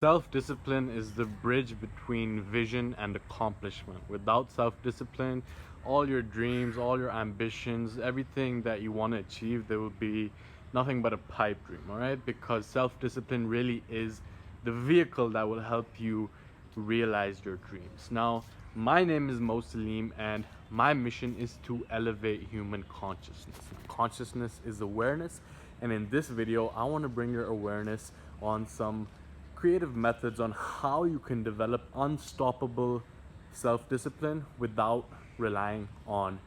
Self-discipline is the bridge between vision and accomplishment. Without self-discipline, all your dreams, all your ambitions, everything that you want to achieve, there will be nothing but a pipe dream, all right? Because self-discipline really is the vehicle that will help you realize your dreams. Now, my name is Mo Salim, and my mission is to elevate human consciousness. Consciousness is awareness, and in this video, I want to bring your awareness on some creative methods on how you can develop unstoppable self-discipline without relying on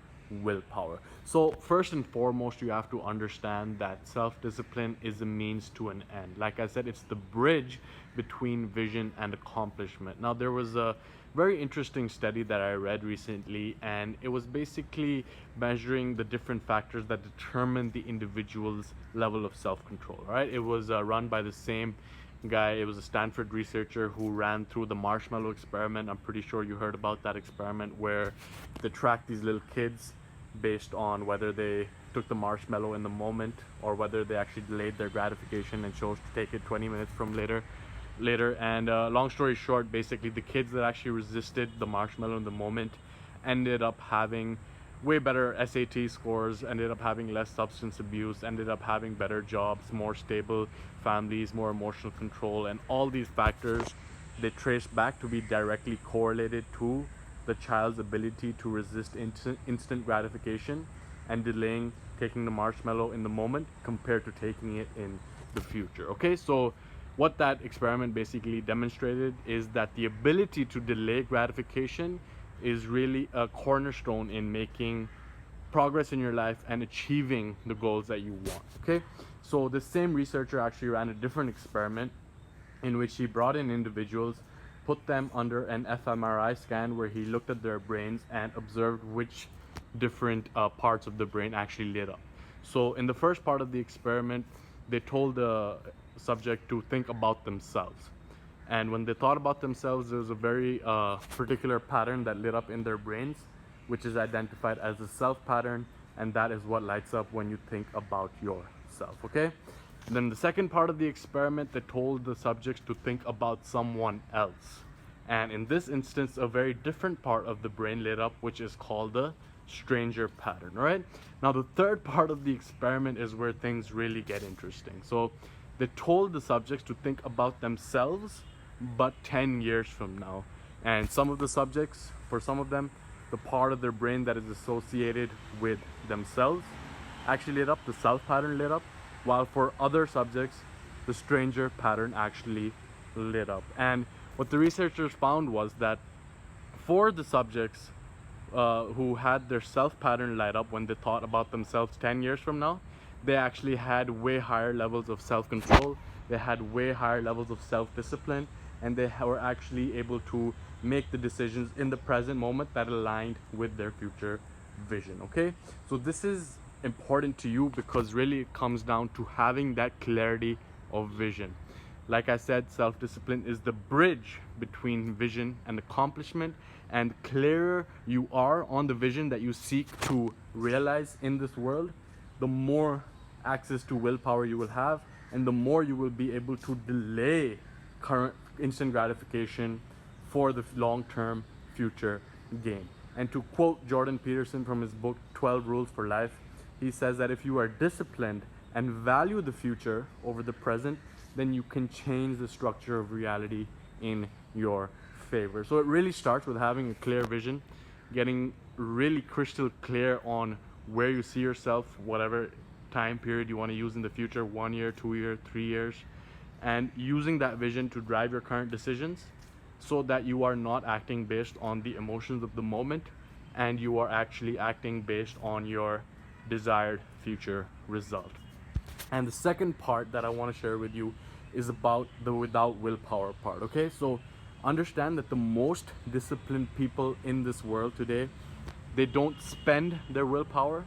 willpower. So first and foremost, you have to understand that self-discipline is a means to an end. Like I said, it's the bridge between vision and accomplishment. Now, there was a very interesting study that I read recently, and it was basically measuring the different factors that determine the individual's level of self-control, right? It was run by the same guy. It was a Stanford researcher who ran through the marshmallow experiment. I'm pretty sure you heard about that experiment, where they tracked these little kids based on whether they took the marshmallow in the moment or whether they actually delayed their gratification and chose to take it 20 minutes from later. And long story short, basically the kids that actually resisted the marshmallow in the moment ended up having way better SAT scores, ended up having less substance abuse, ended up having better jobs, more stable families, more emotional control, and all these factors they trace back to be directly correlated to the child's ability to resist instant gratification and delaying taking the marshmallow in the moment compared to taking it in the future. Okay, so what that experiment basically demonstrated is that the ability to delay gratification is really a cornerstone in making progress in your life and achieving the goals that you want. Okay, so the same researcher actually ran a different experiment in which he brought in individuals, put them under an fMRI scan where he looked at their brains and observed which different parts of the brain actually lit up. So in the first part of the experiment, they told the subject to think about themselves, and when they thought about themselves, there was a very particular pattern that lit up in their brains, which is identified as the self pattern, and that is what lights up when you think about yourself. Okay, and then the second part of the experiment, they told the subjects to think about someone else, and in this instance a very different part of the brain lit up, which is called the stranger pattern. All right, now the third part of the experiment is where things really get interesting. So they told the subjects to think about themselves but 10 years from now, and some of the subjects, for some of them, the part of their brain that is associated with themselves actually lit up, the self pattern lit up, while for other subjects the stranger pattern actually lit up. And what the researchers found was that for the subjects who had their self pattern light up when they thought about themselves 10 years from now, they actually had way higher levels of self-control, they had way higher levels of self-discipline, and they were actually able to make the decisions in the present moment that aligned with their future vision. Okay, so this is important to you because really it comes down to having that clarity of vision. Like I said, self-discipline is the bridge between vision and accomplishment, and clearer you are on the vision that you seek to realize in this world, the more access to willpower you will have, and the more you will be able to delay current instant gratification for the long-term future gain. And to quote Jordan Peterson from his book 12 Rules for Life, he says that if you are disciplined and value the future over the present, then you can change the structure of reality in your favor. So it really starts with having a clear vision, getting really crystal clear on where you see yourself, whatever time period you want to use in the future, 1 year, 2 year, 3 years, and using that vision to drive your current decisions so that you are not acting based on the emotions of the moment, and you are actually acting based on your desired future result. And the second part that I want to share with you is about the without willpower part. Okay, so understand that the most disciplined people in this world today, they don't spend their willpower,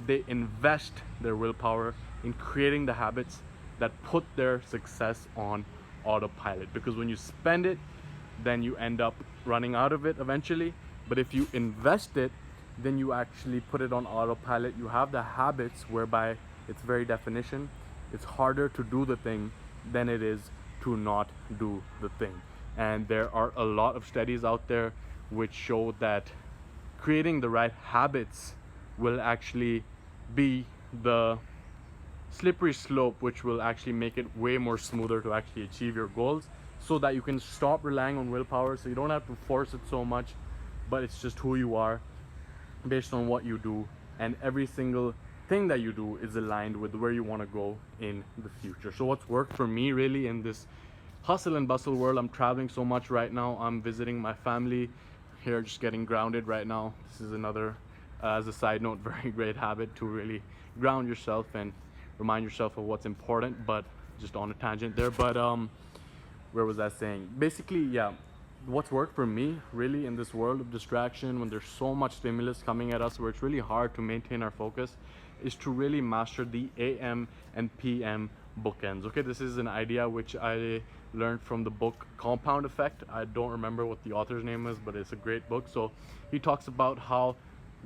they invest their willpower in creating the habits that put their success on autopilot. Because when you spend it, then you end up running out of it eventually. But if you invest it, then you actually put it on autopilot. You have the habits whereby its very definition, it's harder to do the thing than it is to not do the thing. And there are a lot of studies out there which show that creating the right habits will actually be the slippery slope which will actually make it way more smoother to actually achieve your goals, so that you can stop relying on willpower, so you don't have to force it so much, but it's just who you are based on what you do, and every single thing that you do is aligned with where you want to go in the future. So what's worked for me really in this hustle and bustle world, I'm traveling so much right now, I'm visiting my family here, just getting grounded right now. This is another, as a side note, very great habit to really ground yourself and remind yourself of what's important. But just on a tangent there, but where was I saying? Basically, yeah, what's worked for me really in this world of distraction, when there's so much stimulus coming at us where it's really hard to maintain our focus, is to really master the AM and PM bookends. Okay, this is an idea which I learned from the book Compound Effect. I don't remember what the author's name is, but it's a great book. So he talks about how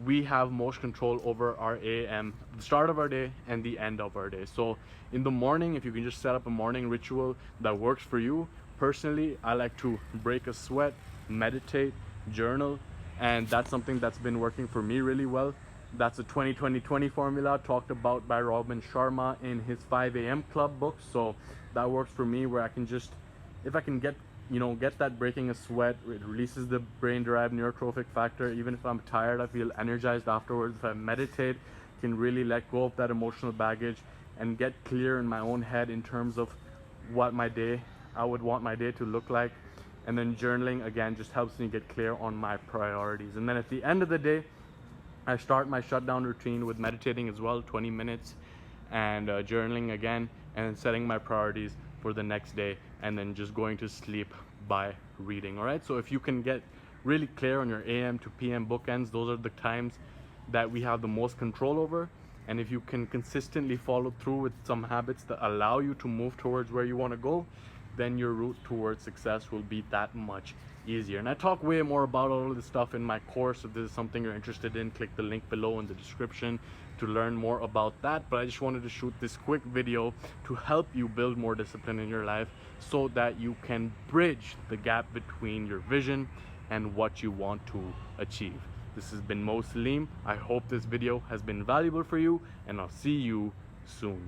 we have most control over our AM, the start of our day and the end of our day. So in the morning, if you can just set up a morning ritual that works for you. Personally, I like to break a sweat, meditate, journal, and that's something that's been working for me really well. That's a 20-20-20 formula talked about by Robin Sharma in his 5 a.m. club book. So that works for me, where I can just, if I can get that breaking a sweat, it releases the brain derived neurotrophic factor. Even if I'm tired, I feel energized afterwards. If I meditate, can really let go of that emotional baggage and get clear in my own head in terms of what I would want my day to look like. And then journaling again just helps me get clear on my priorities. And then at the end of the day, I start my shutdown routine with meditating as well, 20 minutes, and journaling again, and then setting my priorities for the next day, and then just going to sleep by reading. All right, so if you can get really clear on your AM to PM bookends, those are the times that we have the most control over. And if you can consistently follow through with some habits that allow you to move towards where you want to go, then your route towards success will be that much easier. And I talk way more about all of this stuff in my course. If this is something you're interested in, click the link below in the description to learn more about that. But I just wanted to shoot this quick video to help you build more discipline in your life, so that you can bridge the gap between your vision and what you want to achieve. This has been Mo Salim. I hope this video has been valuable for you, and I'll see you soon.